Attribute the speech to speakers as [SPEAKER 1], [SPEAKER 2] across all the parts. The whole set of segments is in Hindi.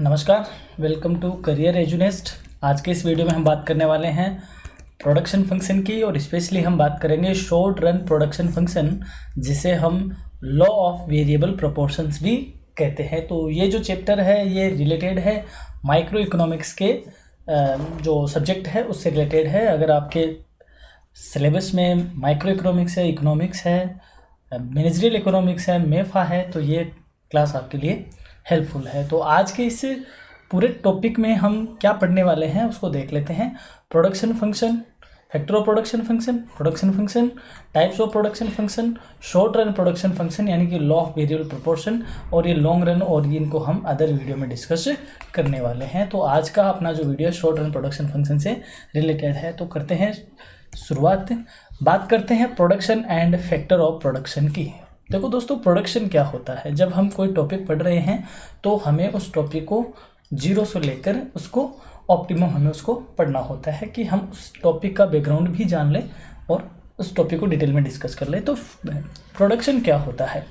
[SPEAKER 1] नमस्कार, वेलकम टू करियर एजुनेस्ट। आज के इस वीडियो में हम बात करने वाले हैं प्रोडक्शन फंक्शन की और स्पेशली हम बात करेंगे शॉर्ट रन प्रोडक्शन फंक्शन, जिसे हम लॉ ऑफ वेरिएबल प्रोपोर्शंस भी कहते हैं। तो ये जो चैप्टर है ये रिलेटेड है माइक्रो इकोनॉमिक्स के जो सब्जेक्ट है उससे रिलेटेड है। अगर आपके सिलेबस में माइक्रो इकोनॉमिक्स है, इकोनॉमिक्स है, मैनेजरियल इकोनॉमिक्स है, मेफा है, तो ये क्लास आपके लिए हेल्पफुल है। तो आज के इस पूरे टॉपिक में हम क्या पढ़ने वाले हैं उसको देख लेते हैं। Production function, factor of production function, types of production function, short run production function यानी कि लॉ ऑफ वेरिएबल प्रोपोर्शन, और ये लॉन्ग रन, और ये इनको हम अदर वीडियो में डिस्कस करने वाले हैं। तो आज का अपना जो video short run production function से रिलेटेड है, तो करते हैं शुरुआत। बात करते हैं production and factor of production की। देखो दोस्तों, प्रोडक्शन क्या होता है। जब हम कोई टॉपिक पढ़ रहे हैं तो हमें उस टॉपिक को जीरो से लेकर उसको ऑप्टिमम हमें उसको पढ़ना होता है कि हम उस टॉपिक का बैकग्राउंड भी जान लें और उस टॉपिक को डिटेल में डिस्कस कर लें। तो प्रोडक्शन क्या होता है?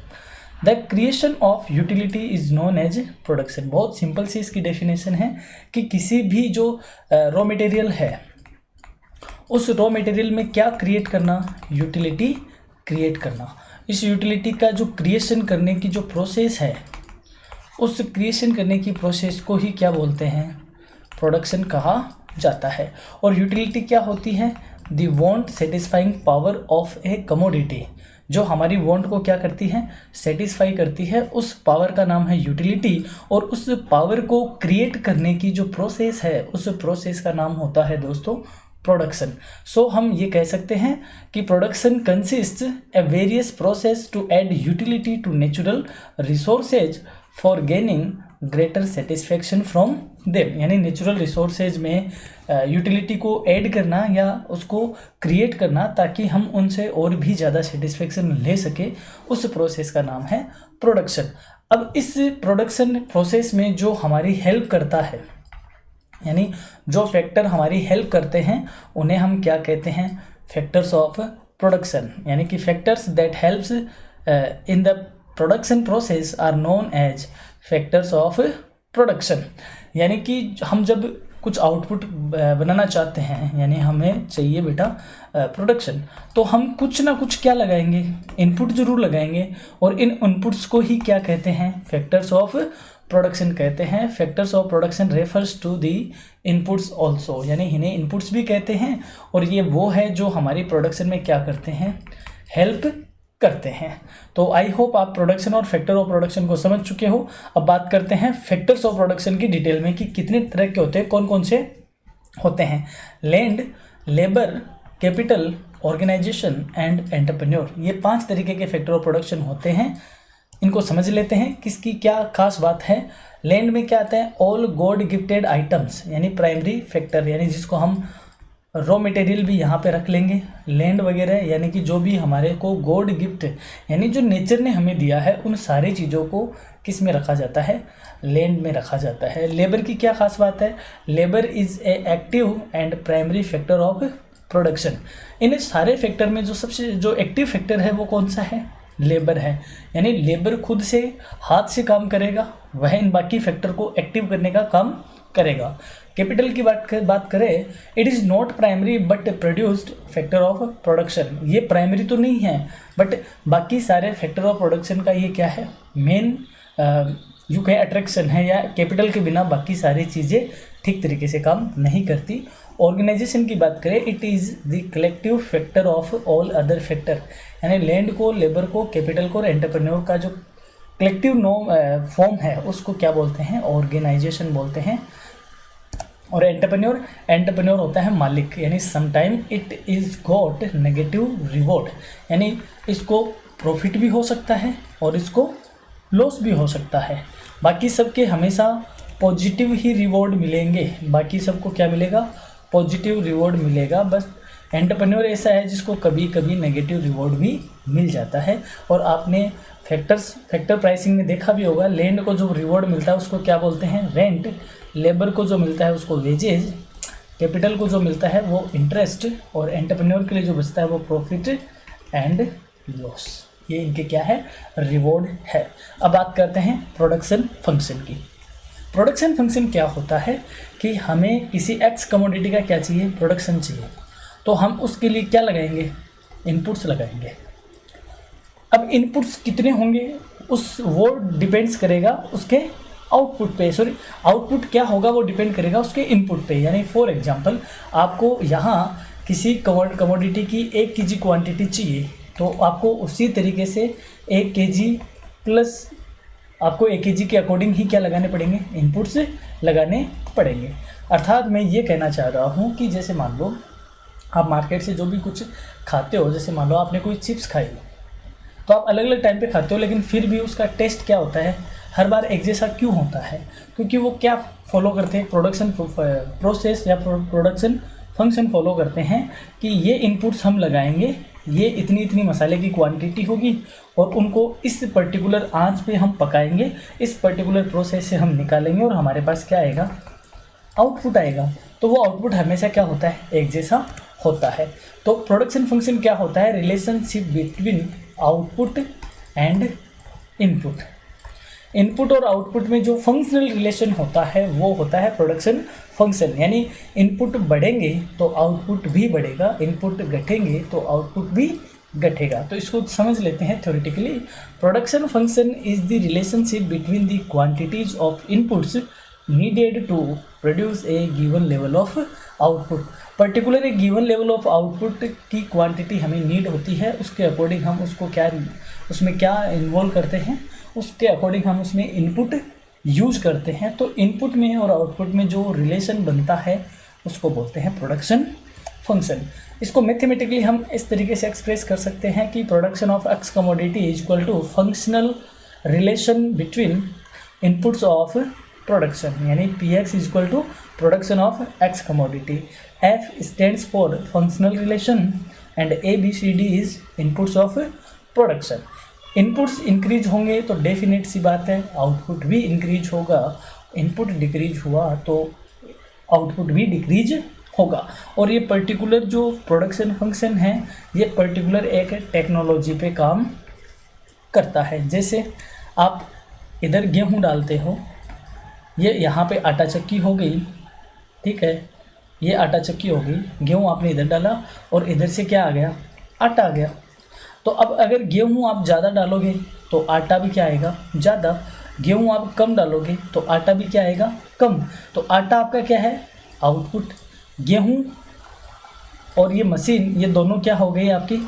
[SPEAKER 1] The creation of utility is known as production. बहुत सिंपल सी इसकी डेफिनेशन है कि किसी भी जो रॉ मटेरियल है उस रॉ मटेरियल में क्या क्रिएट करना, यूटिलिटी क्रिएट करना। इस यूटिलिटी का जो क्रिएशन करने की जो प्रोसेस है, उस क्रिएशन करने की प्रोसेस को ही क्या बोलते हैं? प्रोडक्शन कहा जाता है। और यूटिलिटी क्या होती है? The want satisfying power of A commodity. जो हमारी वांट को क्या करती है? सेटिस्फाई करती है, उस पावर का नाम है यूटिलिटी। और उस पावर को क्रिएट करने की जो प्रोसेस है, उस प्रोसेस का नाम होता है दोस्तों प्रोडक्शन। सो हम ये कह सकते हैं कि production consist a various process to add utility to natural resources for gaining greater satisfaction from them. यानी नेचुरल रिसोर्सेज में यूटिलिटी को ऐड करना या उसको क्रिएट करना ताकि हम उनसे और भी ज़्यादा सेटिस्फेक्शन ले सके, उस प्रोसेस का नाम है प्रोडक्शन। अब इस प्रोडक्शन प्रोसेस में जो हमारी हेल्प करता है, यानी जो फैक्टर हमारी हेल्प करते हैं, उन्हें हम क्या कहते हैं? Factors of production. यानी कि factors that helps in the production process are known as factors of production. यानी कि हम जब कुछ आउटपुट बनाना चाहते हैं, यानी हमें चाहिए बेटा प्रोडक्शन, तो हम कुछ ना कुछ क्या लगाएंगे? इनपुट जरूर लगाएंगे, और इन इनपुट्स को ही क्या कहते हैं? फैक्टर्स ऑफ प्रोडक्शन कहते हैं। Factors of production refers to the inputs also, यानी इन्हें इनपुट्स भी कहते हैं, और ये वो है जो हमारी प्रोडक्शन में क्या करते हैं? हेल्प करते हैं। तो आई होप आप प्रोडक्शन और फैक्टर ऑफ प्रोडक्शन को समझ चुके हो। अब बात करते हैं फैक्टर्स ऑफ प्रोडक्शन की डिटेल में कि कितने तरह के होते हैं, कौन कौन से होते हैं। Land, labour, capital, organisation and entrepreneur. ये 5 तरीके के फैक्टर ऑफ प्रोडक्शन होते हैं। इनको समझ लेते हैं किसकी क्या खास बात है। लैंड में क्या आता है? ऑल गॉड गिफ्टेड आइटम्स, यानी प्राइमरी फैक्टर, यानी जिसको हम रॉ मटेरियल भी यहाँ पे रख लेंगे, लैंड वगैरह, यानी कि जो भी हमारे को गॉड गिफ्ट, यानी जो नेचर ने हमें दिया है, उन सारी चीज़ों को किस में रखा जाता है? लैंड में रखा जाता है। लेबर की क्या खास बात है? Labour is a active and primary factor of production. इन सारे फैक्टर में जो सबसे जो एक्टिव फैक्टर है वो कौन सा है? लेबर है। यानी लेबर खुद से हाथ से काम करेगा, वह इन बाकी फैक्टर को एक्टिव करने का काम करेगा। कैपिटल की बात करें, it is not primary but produced factor of production. ये प्राइमरी तो नहीं है, बट बाकी सारे फैक्टर ऑफ प्रोडक्शन का ये क्या है? मेन यू कहे अट्रैक्शन है, या कैपिटल के बिना बाकी सारी चीज़ें ठीक तरीके से काम नहीं करती। ऑर्गेनाइजेशन की बात करें, it is the collective factor of all other factor. यानी लैंड को, लेबर को, कैपिटल को और एंटरप्रेन्योर का जो कलेक्टिव फॉर्म है उसको क्या बोलते हैं? ऑर्गेनाइजेशन बोलते हैं। और एंटरप्रेन्योर होता है मालिक। यानी sometime it is got negative reward, यानी इसको प्रॉफिट भी हो सकता है और इसको लॉस भी हो सकता है। बाकी सबके हमेशा पॉजिटिव ही रिवॉर्ड मिलेंगे, बाकी सबको क्या मिलेगा? पॉजिटिव रिवॉर्ड मिलेगा। बस एंटरप्रेन्योर ऐसा है जिसको कभी कभी नेगेटिव रिवॉर्ड भी मिल जाता है। और आपने फैक्टर प्राइसिंग में देखा भी होगा, लैंड को जो रिवॉर्ड मिलता है उसको क्या बोलते हैं? रेंट। लेबर को जो मिलता है उसको वेजेज। कैपिटल को जो मिलता है वो इंटरेस्ट। और एंटरप्रेन्योर के लिए जो बचता है वो प्रॉफिट एंड लॉस। ये इनके क्या है? रिवॉर्ड है। अब बात करते हैं प्रोडक्शन फंक्शन की। प्रोडक्शन फंक्शन क्या होता है कि हमें किसी एक्स कमोडिटी का क्या चाहिए, प्रोडक्शन चाहिए, तो हम उसके लिए क्या लगाएंगे, इनपुट्स लगाएंगे। अब इनपुट्स कितने होंगे वो डिपेंड्स करेगा उसके आउटपुट पे, सॉरी आउटपुट क्या होगा वो डिपेंड करेगा उसके इनपुट पे। यानी फॉर एग्जांपल आपको यहाँ किसी कमोडिटी की 1 kg क्वांटिटी चाहिए, तो आपको उसी तरीके से 1 kg प्लस आपको 1 kg के अकॉर्डिंग ही क्या लगाने पड़ेंगे, इनपुट्स लगाने पड़ेंगे। अर्थात मैं ये कहना चाह रहा हूँ कि जैसे मान लो आप मार्केट से जो भी कुछ खाते हो, जैसे मान लो आपने कोई चिप्स खाई, तो आप अलग अलग टाइम पे खाते हो, लेकिन फिर भी उसका टेस्ट क्या होता है, हर बार एक जैसा क्यों होता है, क्योंकि वो क्या फॉलो करते हैं, प्रोडक्शन प्रोसेस या प्रोडक्शन फंक्शन फॉलो करते हैं कि ये इनपुट्स हम लगाएंगे, ये इतनी इतनी मसाले की क्वांटिटी होगी और उनको इस पर्टिकुलर आंच पे हम पकाएंगे, इस पर्टिकुलर प्रोसेस से हम निकालेंगे और हमारे पास क्या आएगा, आउटपुट आएगा। तो वो आउटपुट हमेशा क्या होता है, एक जैसा होता है। तो प्रोडक्शन फंक्शन क्या होता है, relationship between output and input. Input और आउटपुट में जो फंक्शनल रिलेशन होता है वो होता है प्रोडक्शन फंक्शन। यानी इनपुट बढ़ेंगे तो आउटपुट भी बढ़ेगा, इनपुट घटेंगे तो आउटपुट भी घटेगा। तो इसको समझ लेते हैं theoretically. Production function is the relationship between the quantities of inputs needed to produce a given level of output. Particular एक गिवन लेवल ऑफ आउटपुट की क्वांटिटी हमें नीड होती है, उसके अकॉर्डिंग हम उसको उसमें क्या इन्वॉल्व करते हैं, उसके अकॉर्डिंग हम उसमें इनपुट यूज करते हैं। तो इनपुट में और आउटपुट में जो रिलेशन बनता है उसको बोलते हैं प्रोडक्शन फंक्शन। इसको मैथमेटिकली हम इस तरीके से एक्सप्रेस कर सकते हैं कि production of x commodity is equal to functional relation between inputs of production, यानी Px is equal to production of x commodity. F stands for functional relation and ABCD is inputs of production. Inputs increase होंगे तो डेफिनेट सी बात है आउटपुट भी इंक्रीज होगा, इनपुट डिक्रीज हुआ तो आउटपुट भी डिक्रीज होगा। और ये पर्टिकुलर जो प्रोडक्शन फंक्शन है ये पर्टिकुलर एक टेक्नोलॉजी पे काम करता है। जैसे आप इधर गेहूं डालते हो, ये यहाँ पे आटा चक्की हो गई, ठीक है, ये आटा चक्की हो गई, गेहूं आपने इधर डाला और इधर से क्या आ गया, आटा आ गया। तो अब अगर गेहूं आप ज़्यादा डालोगे तो आटा भी क्या आएगा, ज़्यादा। गेहूं आप कम डालोगे तो आटा भी क्या आएगा, कम। तो आटा आपका क्या है, आउटपुट। गेहूं और ये मशीन, ये दोनों क्या हो गई, आपकी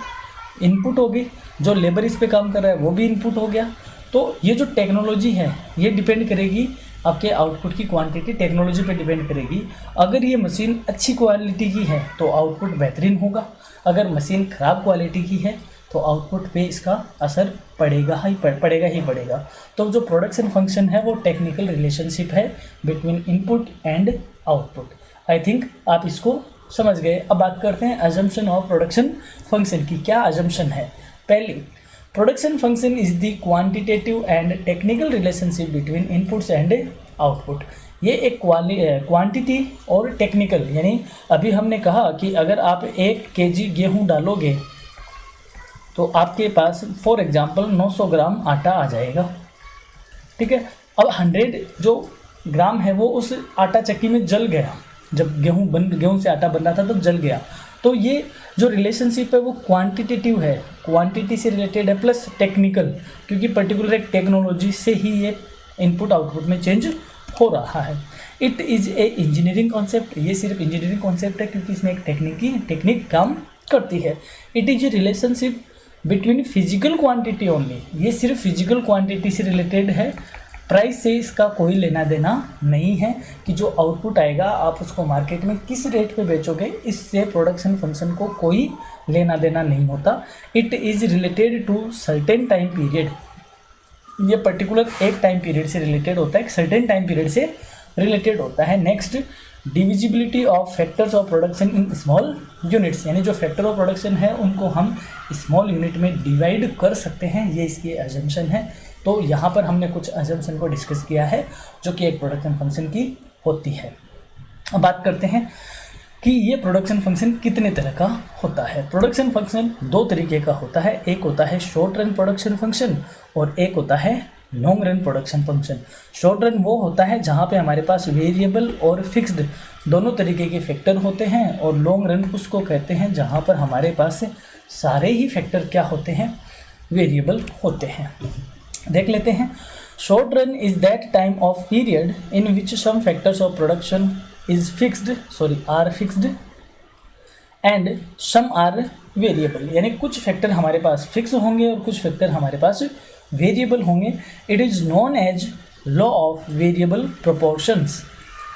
[SPEAKER 1] इनपुट हो गई। जो लेबर इस पे काम कर रहा है वो भी इनपुट हो गया। तो ये जो टेक्नोलॉजी है ये डिपेंड करेगी आपके आउटपुट की क्वांटिटी, टेक्नोलॉजी पे डिपेंड करेगी। अगर ये मशीन अच्छी क्वालिटी की है तो आउटपुट बेहतरीन होगा, अगर मशीन ख़राब क्वालिटी की है तो आउटपुट पे इसका असर पड़ेगा ही पड़ेगा। तो जो प्रोडक्शन फंक्शन है वो टेक्निकल रिलेशनशिप है between input and output. I think आप इसको समझ गए। अब बात करते हैं अजम्पशन ऑफ प्रोडक्शन फंक्शन की। क्या अजम्पशन है? पहली, production function is the quantitative and technical relationship between inputs and output. ये एक क्वांटिटी और टेक्निकल, यानी अभी हमने कहा कि अगर आप 1 kg गेहूं डालोगे तो आपके पास फॉर एग्जांपल 900 ग्राम आटा आ जाएगा, ठीक है। अब 100 जो ग्राम है वो उस आटा चक्की में जल गया, जब गेहूं से आटा बन रहा था तो जल गया। तो ये जो रिलेशनशिप है वो क्वांटिटेटिव है, क्वांटिटी से रिलेटेड है, प्लस टेक्निकल, क्योंकि पर्टिकुलर एक टेक्नोलॉजी से ही ये इनपुट आउटपुट में चेंज हो रहा है। It is a engineering concept. ये सिर्फ इंजीनियरिंग कॉन्सेप्ट है क्योंकि इसमें एक टेक्निक काम करती है। It is a relationship between physical quantity only. ये सिर्फ फिजिकल क्वांटिटी से रिलेटेड है, प्राइस से इसका कोई लेना देना नहीं है कि जो आउटपुट आएगा आप उसको मार्केट में किस रेट पे बेचोगे, इससे प्रोडक्शन फंक्शन को कोई लेना देना नहीं होता। It is related to certain time period. ये पर्टिकुलर एक टाइम पीरियड से रिलेटेड होता है, एक सर्टेन टाइम पीरियड से रिलेटेड होता है। Next, divisibility of factors of production in small units, यानी जो फैक्टर ऑफ प्रोडक्शन है उनको हम स्मॉल यूनिट में डिवाइड कर सकते हैं, ये इसकी अजम्पशन है। तो यहाँ पर हमने कुछ अजम्पशन को डिस्कस किया है जो कि एक प्रोडक्शन फंक्शन की होती है। अब बात करते हैं कि ये प्रोडक्शन फंक्शन कितने तरह का होता है। प्रोडक्शन फंक्शन 2 तरीके का होता है, एक होता है शॉर्ट रन प्रोडक्शन फंक्शन और एक होता है long run production function. Short run वो होता है जहाँ पे हमारे पास वेरिएबल और फिक्स्ड दोनों तरीके के फैक्टर होते हैं, और लॉन्ग रन उसको कहते हैं जहाँ पर हमारे पास सारे ही फैक्टर क्या होते हैं, वेरिएबल होते हैं। देख लेते हैं। Short run is that time of period in which some factors of production are fixed and some are variable, यानी कुछ फैक्टर हमारे पास फिक्स होंगे और कुछ फैक्टर हमारे पास वेरिएबल होंगे। It is known as law of variable proportions.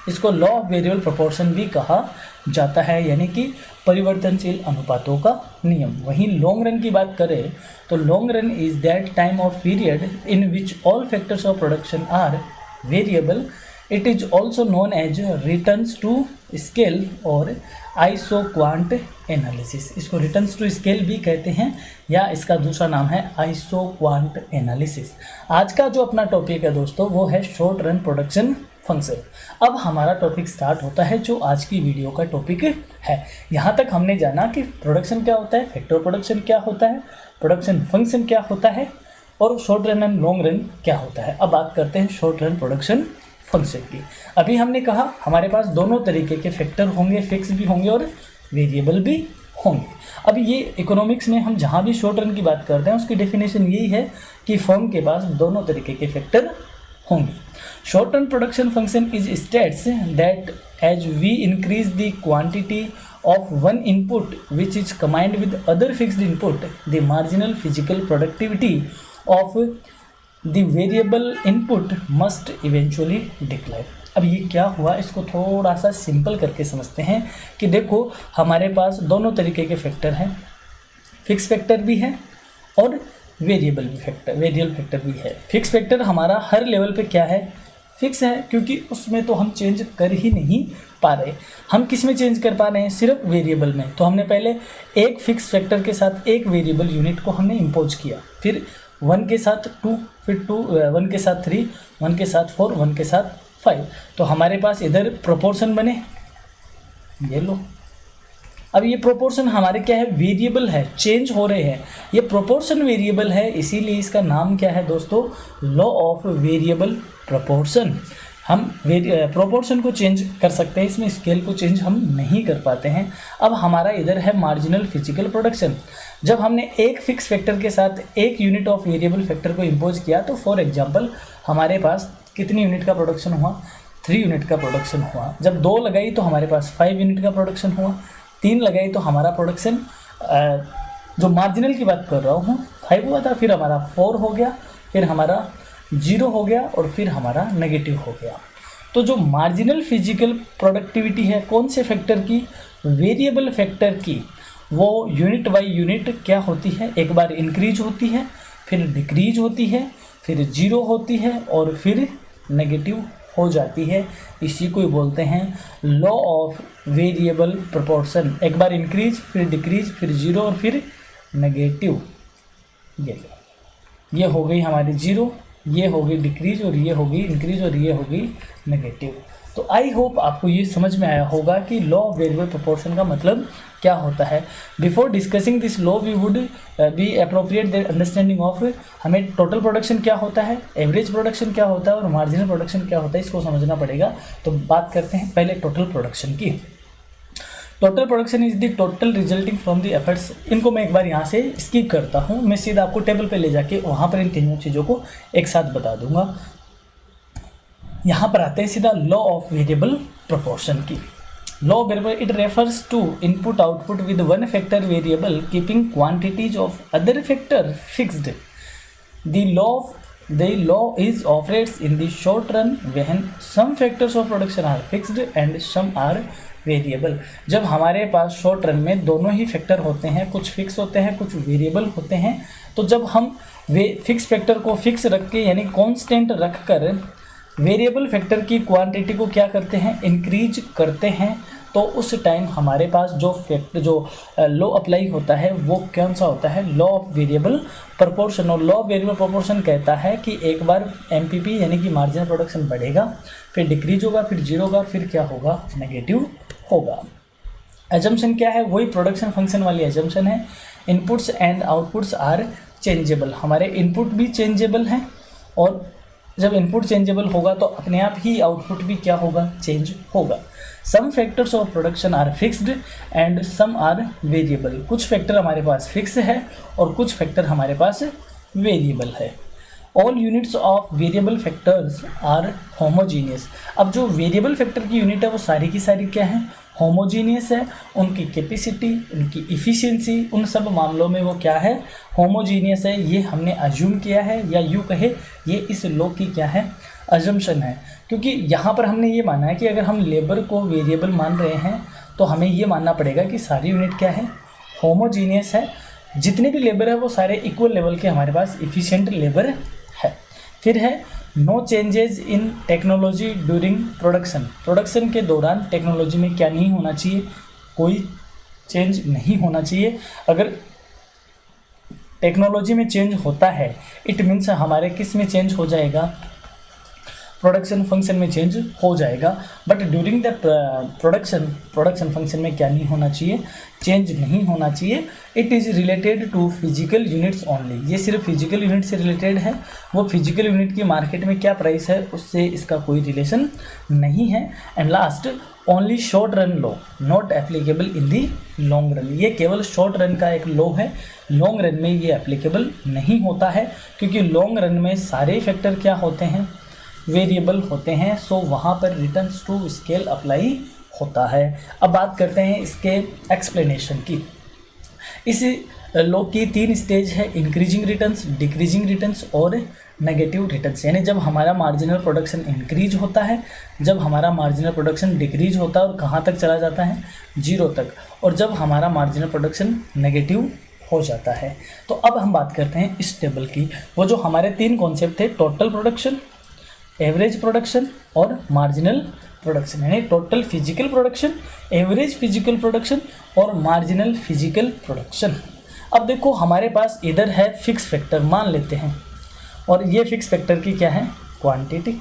[SPEAKER 1] इसको लॉ ऑफ वेरिएबल प्रोपोर्शन भी कहा जाता है, यानी कि परिवर्तनशील अनुपातों का नियम। वहीं लॉन्ग रन की बात करें तो long run is that time of period in which all factors of production are variable. It is also known as returns to scale और आइसोक्वांट एनालिसिस। इसको रिटर्न्स टू स्केल भी कहते हैं, या इसका दूसरा नाम है आइसोक्वांट एनालिसिस। आज का जो अपना टॉपिक है दोस्तों वो है शॉर्ट रन प्रोडक्शन फंक्शन। अब हमारा टॉपिक स्टार्ट होता है जो आज की वीडियो का टॉपिक है। यहाँ तक हमने जाना कि प्रोडक्शन क्या होता है, फैक्टर प्रोडक्शन क्या होता है, प्रोडक्शन फंक्शन क्या होता है, और short run and long run क्या होता है। अब बात करते हैं शॉर्ट रन प्रोडक्शन फंक्शन की। अभी हमने कहा हमारे पास दोनों तरीके के फैक्टर होंगे, फिक्स भी होंगे और वेरिएबल भी होंगे। अब ये इकोनॉमिक्स में हम जहाँ भी शॉर्ट रन की बात करते हैं उसकी डेफिनेशन यही है कि फर्म के पास दोनों तरीके के फैक्टर होंगे। Short run production function is states that as we increase the क्वांटिटी of one input which is combined with other fixed input, the marginal physical productivity of the variable input must eventually decline। अब ये क्या हुआ, इसको थोड़ा सा सिंपल करके समझते हैं कि देखो हमारे पास दोनों तरीके के फैक्टर हैं, फिक्स फैक्टर भी है और वेरिएबल फैक्टर भी है। फिक्स फैक्टर हमारा हर लेवल पे क्या है, फिक्स है, क्योंकि उसमें तो हम चेंज कर ही नहीं पा रहे। हम किस में चेंज कर पा रहे हैं, सिर्फ वेरिएबल में। तो हमने पहले एक फिक्स फैक्टर के साथ एक वेरिएबल यूनिट को हमने इम्पोज किया, फिर 1 के साथ 2, फिर 1 के साथ 3, 1 के साथ 4, 1 के साथ 5। तो हमारे पास इधर प्रोपोर्शन बने, ये लो। अब ये प्रोपोर्शन हमारे क्या है, वेरिएबल है, चेंज हो रहे हैं। ये प्रोपोर्शन वेरिएबल है, इसीलिए इसका नाम क्या है दोस्तों, लॉ ऑफ वेरिएबल प्रोपोर्शन। हम प्रोपोर्शन को चेंज कर सकते हैं, इसमें स्केल को चेंज हम नहीं कर पाते हैं। अब हमारा इधर है मार्जिनल फिजिकल प्रोडक्शन। जब हमने एक फिक्स फैक्टर के साथ एक यूनिट ऑफ वेरिएबल फैक्टर को इम्पोज किया, तो फॉर एग्जांपल हमारे पास कितनी यूनिट का प्रोडक्शन हुआ, 3 यूनिट का प्रोडक्शन हुआ। जब 2 लगाई तो हमारे पास 5 यूनिट का प्रोडक्शन हुआ, 3 लगाई तो हमारा प्रोडक्शन, जो मार्जिनल की बात कर रहा हूँ, 5 हुआ था, फिर हमारा 4 हो गया, फिर हमारा 0 हो गया और फिर हमारा नेगेटिव हो गया। तो जो मार्जिनल फिजिकल प्रोडक्टिविटी है कौन से फैक्टर की, वेरिएबल फैक्टर की, वो यूनिट बाय यूनिट क्या होती है, एक बार इंक्रीज होती है, फिर डिक्रीज होती है, फिर 0 होती है और फिर नेगेटिव हो जाती है। इसी को बोलते हैं लॉ ऑफ वेरिएबल प्रोपोर्शन। एक बार इंक्रीज, फिर डिक्रीज, फिर 0 और फिर नेगेटिव। ये हो गई हमारी 0, ये हो गई डिक्रीज, और ये हो गई इंक्रीज, और ये हो गई नेगेटिव। तो आई होप आपको ये समझ में आया होगा कि लॉ ऑफ वेरिएबल प्रोपोर्शन का मतलब क्या होता है। Before discussing this law we would be appropriate the understanding of हमें टोटल प्रोडक्शन क्या होता है, एवरेज प्रोडक्शन क्या होता है और मार्जिनल प्रोडक्शन क्या होता है, इसको समझना पड़ेगा। तो बात करते हैं पहले टोटल प्रोडक्शन की। Total production is the total resulting from the efforts. इनको मैं एक बार यहाँ से स्किप करता हूँ, मैं सीधा आपको टेबल पे ले जाके वहाँ पर इन तीनों चीज़ों को एक साथ बता दूंगा। यहाँ पर आते हैं सीधा लॉ ऑफ वेरिएबल प्रोपोर्शन की। Law of variable it refers to input output with one factor variable keeping quantities of other factor fixed. The law is operates in the short run when some factors of production are fixed and some are variable। जब हमारे पास शॉर्ट रन में दोनों ही फैक्टर होते हैं, कुछ फिक्स होते हैं, कुछ वेरिएबल होते हैं, तो जब हम फिक्स फैक्टर को फिक्स रख के यानी कांस्टेंट रख कर वेरिएबल फैक्टर की क्वांटिटी को क्या करते हैं, इंक्रीज करते हैं, तो उस टाइम हमारे पास जो लॉ अप्लाई होता है वो कौन सा होता है, लॉ ऑफ वेरिएबल प्रोपोर्शन। और लॉ ऑफ वेरिएबल प्रोपोर्शन कहता है कि एक बार एमपीपी यानी कि मार्जिनल प्रोडक्शन बढ़ेगा, फिर डिक्रीज होगा, फिर 0 होगा, फिर क्या होगा, नेगेटिव होगा। एजम्पशन क्या है, वही प्रोडक्शन फंक्शन वाली एजम्पशन है। Inputs and outputs are changeable. हमारे इनपुट भी चेंजेबल हैं और जब इनपुट चेंजेबल होगा तो अपने आप ही आउटपुट भी क्या होगा, चेंज होगा। Some factors of production are fixed and some are variable. कुछ फैक्टर हमारे पास फिक्स है और कुछ फैक्टर हमारे पास वेरिएबल है। All units of variable factors are homogeneous. अब जो वेरिएबल फैक्टर की यूनिट है वो सारी की सारी क्या है, होमोजीनियस है। उनकी कैपेसिटी, उनकी इफ़िशियंसी, उन सब मामलों में वो क्या है, होमोजीनियस है। ये हमने अज्यूम किया है, या यूँ कहे ये इस लॉ की क्या है, अजम्पशन है। क्योंकि यहाँ पर हमने ये माना है कि अगर हम लेबर को वेरिएबल मान रहे हैं तो हमें ये मानना पड़ेगा कि सारी यूनिट क्या है, होमोजीनियस है। जितने भी लेबर है वो सारे इक्वल लेवल के हमारे पास इफ़िशिएंट लेबर है। फिर है no changes in technology during production. Production के दौरान टेक्नोलॉजी में क्या नहीं होना चाहिए, कोई चेंज नहीं होना चाहिए। अगर टेक्नोलॉजी में चेंज होता है इट मीन्स हमारे किस में चेंज हो जाएगा, प्रोडक्शन फंक्शन में चेंज हो जाएगा। But during the production function में क्या नहीं होना चाहिए, चेंज नहीं होना चाहिए। It is related to physical units only. ये सिर्फ फिजिकल यूनिट से रिलेटेड है। वो फिजिकल यूनिट की मार्केट में क्या प्राइस है उससे इसका कोई रिलेशन नहीं है। And last, only short run law not applicable in the long run. ये केवल शॉर्ट रन का एक लॉ है, लॉन्ग रन में ये एप्लीकेबल नहीं होता है, क्योंकि लॉन्ग रन में सारे फैक्टर क्या होते हैं, वेरिएबल होते हैं। सो वहाँ पर रिटर्न्स टू स्केल अप्लाई होता है। अब बात करते हैं इसके एक्सप्लेनेशन की। इस लॉ की 3 स्टेज है, इंक्रीजिंग रिटर्न्स, डिक्रीजिंग रिटर्न्स और नेगेटिव रिटर्न्स। यानी जब हमारा मार्जिनल प्रोडक्शन इंक्रीज होता है, जब हमारा मार्जिनल प्रोडक्शन डिक्रीज होता है और कहाँ तक चला जाता है, 0 तक, और जब हमारा मार्जिनल प्रोडक्शन नेगेटिव हो जाता है। तो अब हम बात करते हैं इस टेबल की। वो जो हमारे 3 कॉन्सेप्ट थे, टोटल प्रोडक्शन, एवरेज प्रोडक्शन और मार्जिनल प्रोडक्शन, यानी total physical production, average physical production और मार्जिनल फिजिकल प्रोडक्शन। अब देखो हमारे पास इधर है फिक्स फैक्टर मान लेते हैं, और ये फिक्स फैक्टर की क्या है, क्वांटिटी,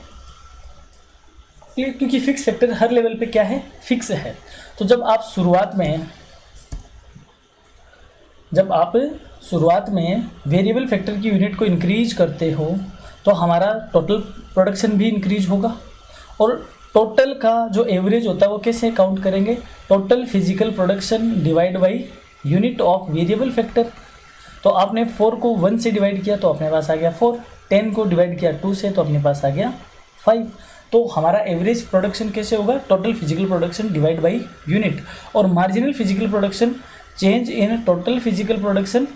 [SPEAKER 1] क्योंकि फिक्स फैक्टर हर लेवल पे क्या है, फिक्स है। तो जब आप शुरुआत में वेरिएबल फैक्टर की यूनिट को इंक्रीज करते हो तो हमारा टोटल प्रोडक्शन भी इंक्रीज होगा। और टोटल का जो एवरेज होता है वो कैसे काउंट करेंगे, total physical production divide by unit of variable factor. तो आपने 4 को 1 से डिवाइड किया तो अपने पास आ गया 4, 10 को डिवाइड किया 2 से तो अपने पास आ गया 5। तो हमारा एवरेज प्रोडक्शन कैसे होगा, total physical production divide by unit. और marginal physical production change in total physical production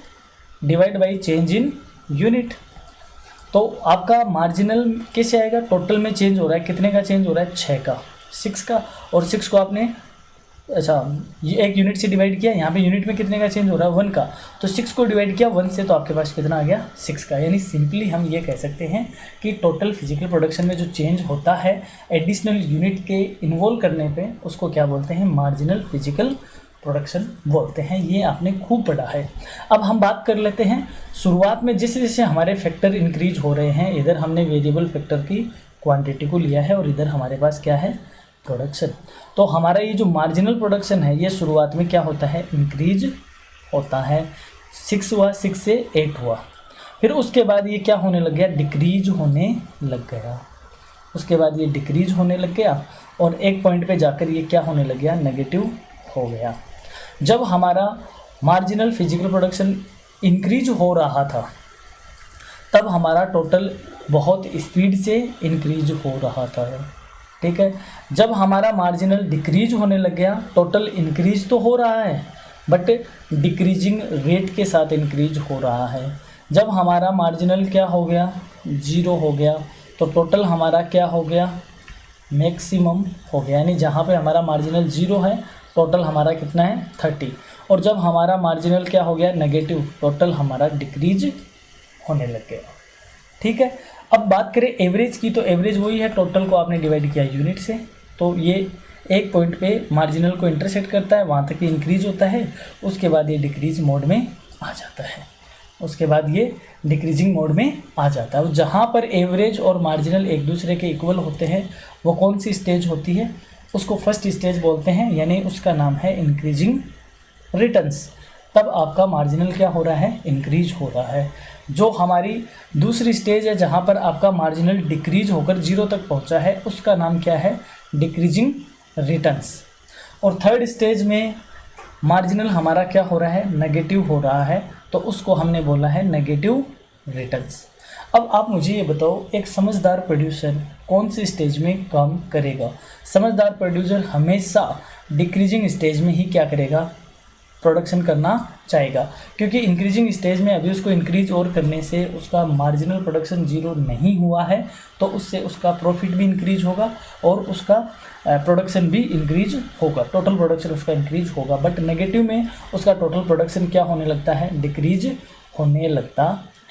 [SPEAKER 1] divide by change in unit. तो आपका मार्जिनल कैसे आएगा, टोटल में चेंज हो रहा है, कितने का चेंज हो रहा है, 6 का, 6 का, और 6 को आपने ये एक यूनिट से डिवाइड किया, यहाँ पे यूनिट में कितने का चेंज हो रहा है, 1 का, तो 6 को डिवाइड किया 1 से तो आपके पास कितना आ गया, 6 का। यानी सिंपली हम ये कह सकते हैं कि टोटल फिजिकल प्रोडक्शन में जो चेंज होता है एडिशनल यूनिट के इन्वॉल्व करने पे, उसको क्या बोलते हैं, मार्जिनल फिजिकल प्रोडक्शन बोलते हैं। ये आपने खूब पढ़ा है। अब हम बात कर लेते हैं शुरुआत में जैसे जैसे हमारे फैक्टर इंक्रीज हो रहे हैं, इधर हमने वेरिएबल फैक्टर की क्वांटिटी को लिया है और इधर हमारे पास क्या है, प्रोडक्शन। तो हमारा ये जो मार्जिनल प्रोडक्शन है ये शुरुआत में क्या होता है, इंक्रीज होता है, 6 हुआ, 6 से 8 हुआ, फिर उसके बाद ये क्या होने लग गया, डिक्रीज होने लग गया, उसके बाद ये डिक्रीज होने लग गया और एक पॉइंट पे जाकर ये क्या होने लग गया, नेगेटिव हो गया। जब हमारा मार्जिनल फिजिकल प्रोडक्शन इंक्रीज हो रहा था तब हमारा टोटल बहुत स्पीड से इंक्रीज हो रहा था, ठीक है। जब हमारा मार्जिनल डिक्रीज होने लग गया, टोटल इंक्रीज तो हो रहा है बट डिक्रीजिंग रेट के साथ इंक्रीज हो रहा है। जब हमारा मार्जिनल क्या हो गया, 0 हो गया, तो टोटल हमारा क्या हो गया, मैक्सिमम हो गया। यानी जहाँ पे हमारा मार्जिनल 0 है टोटल हमारा कितना है, 30। और जब हमारा मार्जिनल क्या हो गया, नेगेटिव, टोटल हमारा डिक्रीज होने लग गया, ठीक है। अब बात करें एवरेज की, तो एवरेज वही है, टोटल को आपने डिवाइड किया यूनिट से, तो ये एक पॉइंट पे मार्जिनल को इंटरसेक्ट करता है, वहाँ तक ये इंक्रीज होता है, उसके बाद ये डिक्रीज मोड में आ जाता है, उसके बाद ये डिक्रीजिंग मोड में आ जाता है। जहाँ पर एवरेज और मार्जिनल एक दूसरे के इक्वल होते हैं वो कौन सी स्टेज होती है, उसको फर्स्ट स्टेज बोलते हैं, यानी उसका नाम है इंक्रीजिंग रिटर्न्स। तब आपका मार्जिनल क्या हो रहा है, इंक्रीज हो रहा है। जो हमारी दूसरी स्टेज है जहाँ पर आपका मार्जिनल डिक्रीज होकर 0 तक पहुँचा है, उसका नाम क्या है, डिक्रीजिंग रिटर्न्स। और थर्ड स्टेज में मार्जिनल हमारा क्या हो रहा है, नेगेटिव हो रहा है, तो उसको हमने बोला है नेगेटिव रिटर्न्स। अब आप मुझे ये बताओ, एक समझदार प्रोड्यूसर कौन सी स्टेज में काम करेगा? समझदार प्रोड्यूसर हमेशा डिक्रीजिंग स्टेज में ही क्या करेगा, प्रोडक्शन करना चाहेगा, क्योंकि इंक्रीजिंग स्टेज में अभी उसको इंक्रीज और करने से उसका मार्जिनल प्रोडक्शन 0 नहीं हुआ है, तो उससे उसका प्रॉफिट भी इंक्रीज होगा और उसका प्रोडक्शन भी इंक्रीज होगा, टोटल प्रोडक्शन उसका इंक्रीज होगा। बट नेगेटिव में उसका टोटल प्रोडक्शन क्या होने लगता है, डिक्रीज होने लगता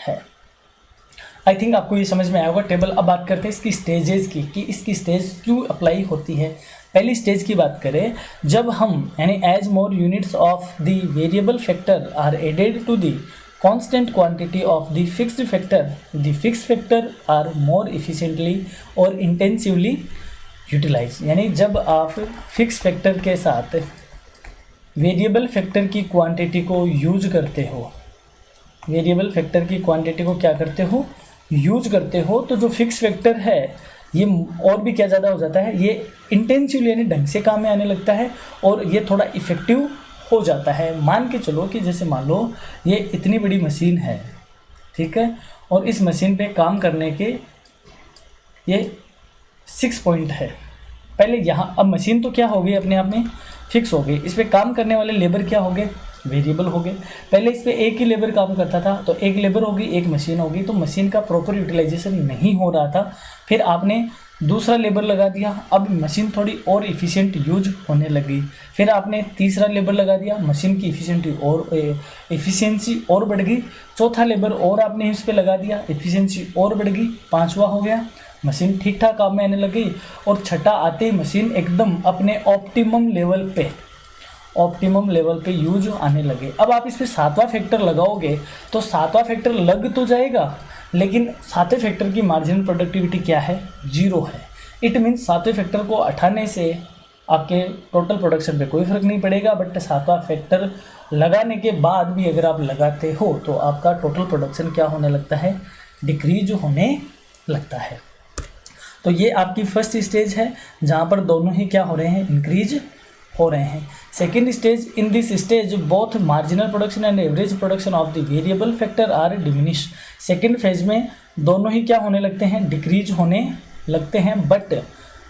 [SPEAKER 1] है। आई थिंक आपको ये समझ में आया होगा टेबल। अब बात करते हैं इसकी स्टेजेस की, कि इसकी स्टेज क्यों अप्लाई होती है। पहली स्टेज की बात करें, जब हम यानी as more units of the variable factor are added to the constant quantity of the fixed factor are more efficiently और intensively utilized। यानी जब आप फिक्स फैक्टर के साथ वेरिएबल फैक्टर की क्वांटिटी को यूज करते हो, वेरिएबल फैक्टर की क्वांटिटी को क्या करते हो, यूज करते हो, तो जो फिक्स फैक्टर है ये और भी क्या ज़्यादा हो जाता है, ये इंटेंसिवली यानी ढंग से काम में आने लगता है और ये थोड़ा इफ़ेक्टिव हो जाता है। मान के चलो कि जैसे मान लो ये इतनी बड़ी मशीन है, ठीक है, और इस मशीन पे काम करने के ये 6 पॉइंट है। पहले यहाँ अब मशीन तो क्या हो गई, अपने आप में फिक्स हो गई, इस पर काम करने वाले लेबर क्या हो गए, वेरिएबल हो गए। पहले इस पर एक ही लेबर काम करता था, तो एक लेबर होगी, एक मशीन होगी, तो मशीन का प्रॉपर यूटिलाइजेशन नहीं हो रहा था। फिर आपने दूसरा लेबर लगा दिया, अब मशीन थोड़ी और इफ़िशिएंट यूज होने लगी। फिर आपने तीसरा लेबर लगा दिया, मशीन की इफ़िशिएंसी और बढ़ गई। चौथा लेबर और आपने इस पर लगा दिया, इफ़िशिएंसी और बढ़ गई। पांचवा हो गया, मशीन ठीक ठाक काम में आने लग गई। और छठा आते ही मशीन एकदम अपने ऑप्टिमम लेवल पे यूज आने लगे। अब आप इस पर 7वां फैक्टर लगाओगे तो 7वां फैक्टर लग तो जाएगा, लेकिन 7वें फैक्टर की मार्जिनल प्रोडक्टिविटी क्या है, 0 है। इट मीन्स 7वें फैक्टर को हटाने से आपके टोटल प्रोडक्शन पे कोई फ़र्क नहीं पड़ेगा, बट 7वां फैक्टर लगाने के बाद भी अगर आप लगाते हो तो आपका टोटल प्रोडक्शन क्या होने लगता है, डिक्रीज होने लगता है। तो ये आपकी फर्स्ट स्टेज है जहाँ पर दोनों ही क्या हो रहे हैं, इंक्रीज हो रहे हैं। Second stage, in this stage both marginal production and average production of the variable factor are diminish. Second phase में दोनों ही क्या होने लगते हैं, डिक्रीज होने लगते हैं, बट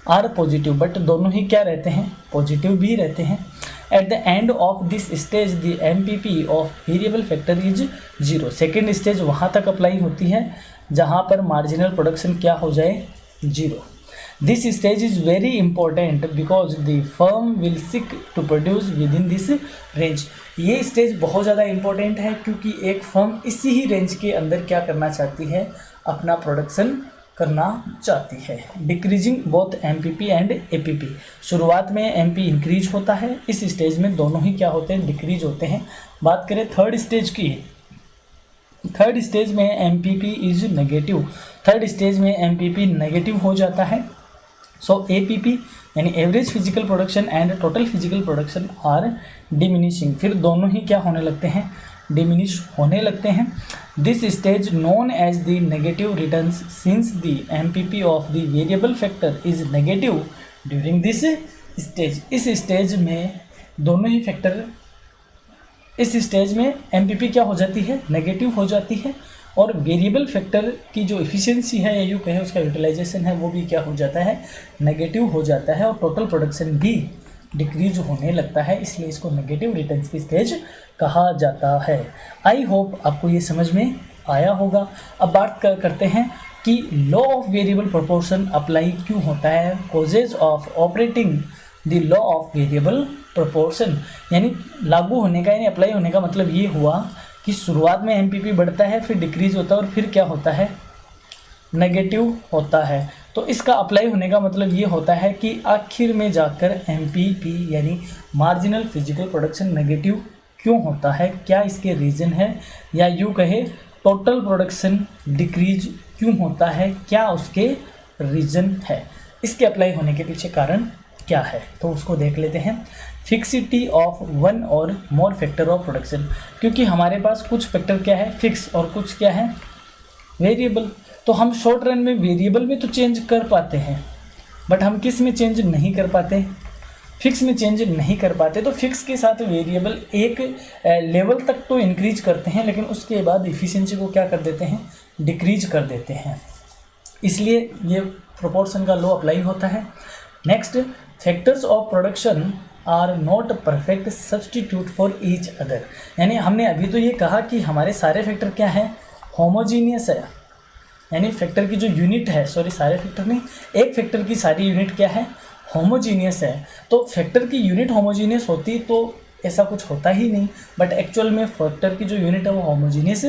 [SPEAKER 1] आर पॉजिटिव, बट दोनों ही क्या रहते हैं, पॉजिटिव भी रहते हैं। At the end of this stage the MPP of variable factor is 0। Second stage वहाँ तक अप्लाई होती है जहाँ पर मार्जिनल प्रोडक्शन क्या हो जाए, 0। This stage is very important because the firm will seek to produce within this range। ये स्टेज बहुत ज़्यादा इम्पोर्टेंट है क्योंकि एक फर्म इसी ही रेंज के अंदर क्या करना चाहती है, अपना प्रोडक्शन करना चाहती है। Decreasing both MPP and APP. शुरुआत में एमपी इंक्रीज होता है, इस स्टेज में दोनों ही क्या होते हैं, डिक्रीज होते हैं। बात करें थर्ड स्टेज की, थर्ड स्टेज में MPP is negative. Third stage में एमपीपी नेगेटिव हो जाता है। सो एपीपी यानी average physical production and total physical production are diminishing. फिर दोनों ही क्या होने लगते हैं, डिमिनिश होने लगते हैं। This stage known as the negative returns since the MPP of the variable factor is negative during this stage. इस स्टेज में दोनों ही फैक्टर, इस स्टेज में एमपीपी क्या हो जाती है, नेगेटिव हो जाती है, और वेरिएबल फैक्टर की जो एफिशिएंसी है या यूँ कहें उसका यूटिलाइजेशन है वो भी क्या हो जाता है, नेगेटिव हो जाता है, और टोटल प्रोडक्शन भी डिक्रीज होने लगता है। इसलिए इसको नेगेटिव रिटर्न्स की स्टेज कहा जाता है। आई होप आपको ये समझ में आया होगा। अब बात करते हैं कि law of variable proportion apply क्यों होता है। Causes of operating the law of variable proportion, यानी लागू होने का यानी अप्लाई होने का मतलब ये हुआ कि शुरुआत में एमपीपी बढ़ता है, फिर डिक्रीज होता है और फिर क्या होता है, नेगेटिव होता है। तो इसका अप्लाई होने का मतलब ये होता है कि आखिर में जाकर एमपीपी यानी मार्जिनल फिजिकल प्रोडक्शन नेगेटिव क्यों होता है, क्या इसके रीज़न है, या यूँ कहे टोटल प्रोडक्शन डिक्रीज क्यों होता है, क्या उसके रीज़न है। इसके अप्लाई होने के पीछे कारण क्या है, तो उसको देख लेते हैं। फिक्सिटी ऑफ वन और मोर फैक्टर ऑफ प्रोडक्शन, क्योंकि हमारे पास कुछ फैक्टर क्या है फिक्स और कुछ क्या है वेरिएबल। तो हम शॉर्ट रन में वेरिएबल में तो चेंज कर पाते हैं, बट हम किस में चेंज नहीं कर पाते, फिक्स में चेंज नहीं कर पाते। तो फिक्स के साथ वेरिएबल एक लेवल तक तो इंक्रीज करते हैं, लेकिन उसके बाद इफ़िशिएंसी को क्या कर देते हैं, डिक्रीज कर देते हैं। इसलिए ये प्रोपोर्शन का लॉ अप्लाई होता है। Next, factors of production are not perfect substitute for each other. यानी हमने अभी तो ये कहा कि हमारे सारे फैक्टर क्या हैं, होमोजीनियस है, यानी फैक्टर की जो यूनिट है, सारे फैक्टर नहीं, एक फैक्टर की सारी यूनिट क्या है, होमोजीनियस है। तो फैक्टर की यूनिट होमोजीनियस होती तो ऐसा कुछ होता ही नहीं, बट एक्चुअल में फैक्टर की जो यूनिट है वो होमोजीनियस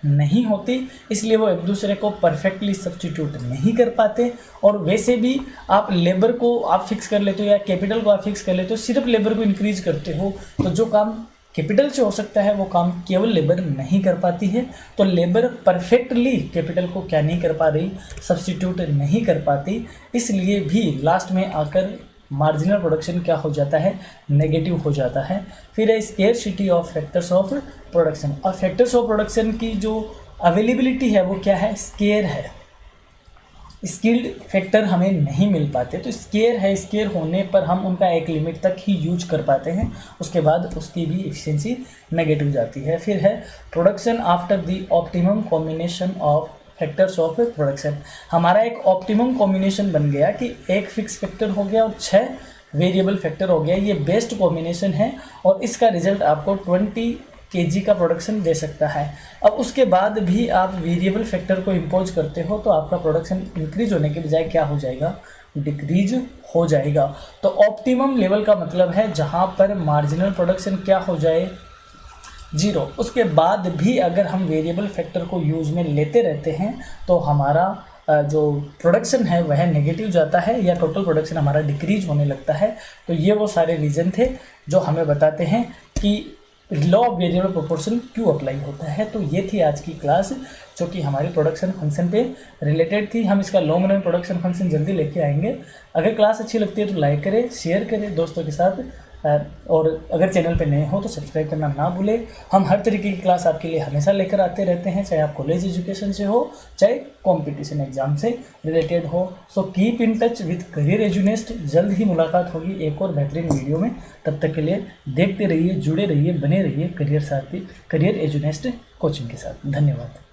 [SPEAKER 1] नहीं होती, इसलिए वो एक दूसरे को परफेक्टली सब्स्टिट्यूट नहीं कर पाते। और वैसे भी आप लेबर को आप फिक्स कर लेते हो या कैपिटल को आप फिक्स कर लेते हो, सिर्फ लेबर को इंक्रीज करते हो, तो जो काम कैपिटल से हो सकता है वो काम केवल लेबर नहीं कर पाती है। तो लेबर परफेक्टली कैपिटल को क्या नहीं कर पा रही, सब्स्टिट्यूट नहीं कर पाती, इसलिए भी लास्ट में आकर मार्जिनल प्रोडक्शन क्या हो जाता है, नेगेटिव हो जाता है। फिर है scarcity of factors of production, और फैक्टर्स ऑफ प्रोडक्शन की जो अवेलेबिलिटी है वो क्या है, स्केयर है। स्किल्ड फैक्टर हमें नहीं मिल पाते, तो स्केयर है, स्केयर होने पर हम उनका एक लिमिट तक ही यूज कर पाते हैं, उसके बाद उसकी भी एफिशिएंसी नेगेटिव जाती है। फिर है production after the optimum combination of factors of production. हमारा एक ऑप्टिमम कॉम्बिनेशन बन गया कि एक फिक्स फैक्टर हो गया और 6 वेरिएबल फैक्टर हो गया, ये बेस्ट कॉम्बिनेशन है और इसका रिजल्ट आपको 20 kg का प्रोडक्शन दे सकता है। अब उसके बाद भी आप वेरिएबल फैक्टर को इम्पोज करते हो तो आपका प्रोडक्शन इंक्रीज होने के बजाय क्या हो जाएगा, डिक्रीज हो जाएगा। तो ऑप्टिमम लेवल का मतलब है जहाँ पर मार्जिनल प्रोडक्शन क्या हो जाए, 0। उसके बाद भी अगर हम वेरिएबल फैक्टर को यूज़ में लेते रहते हैं तो हमारा जो प्रोडक्शन है वह नेगेटिव जाता है या टोटल प्रोडक्शन हमारा डिक्रीज होने लगता है। तो ये वो सारे रीज़न थे जो हमें बताते हैं कि लॉ ऑफ वेरिएबल प्रोपोर्शन क्यों अप्लाई होता है। तो ये थी आज की क्लास जो कि हमारी प्रोडक्शन फंक्शन पे रिलेटेड थी। हम इसका लॉन्ग रन प्रोडक्शन फंक्शन जल्दी लेके आएंगे। अगर क्लास अच्छी लगती है तो लाइक करें, शेयर करें दोस्तों के साथ, और अगर चैनल पे नए हो तो सब्सक्राइब करना ना भूलें। हम हर तरीके की क्लास आपके लिए हमेशा लेकर आते रहते हैं, चाहे आप कॉलेज एजुकेशन से हो चाहे कंपटीशन एग्जाम से रिलेटेड हो। So keep in touch with Career Edunest. जल्द ही मुलाकात होगी एक और बेहतरीन वीडियो में। तब तक के लिए देखते रहिए, जुड़े रहिए, बने रहिए करियर साथी, करियर एजुनेस्ट कोचिंग के साथ। धन्यवाद।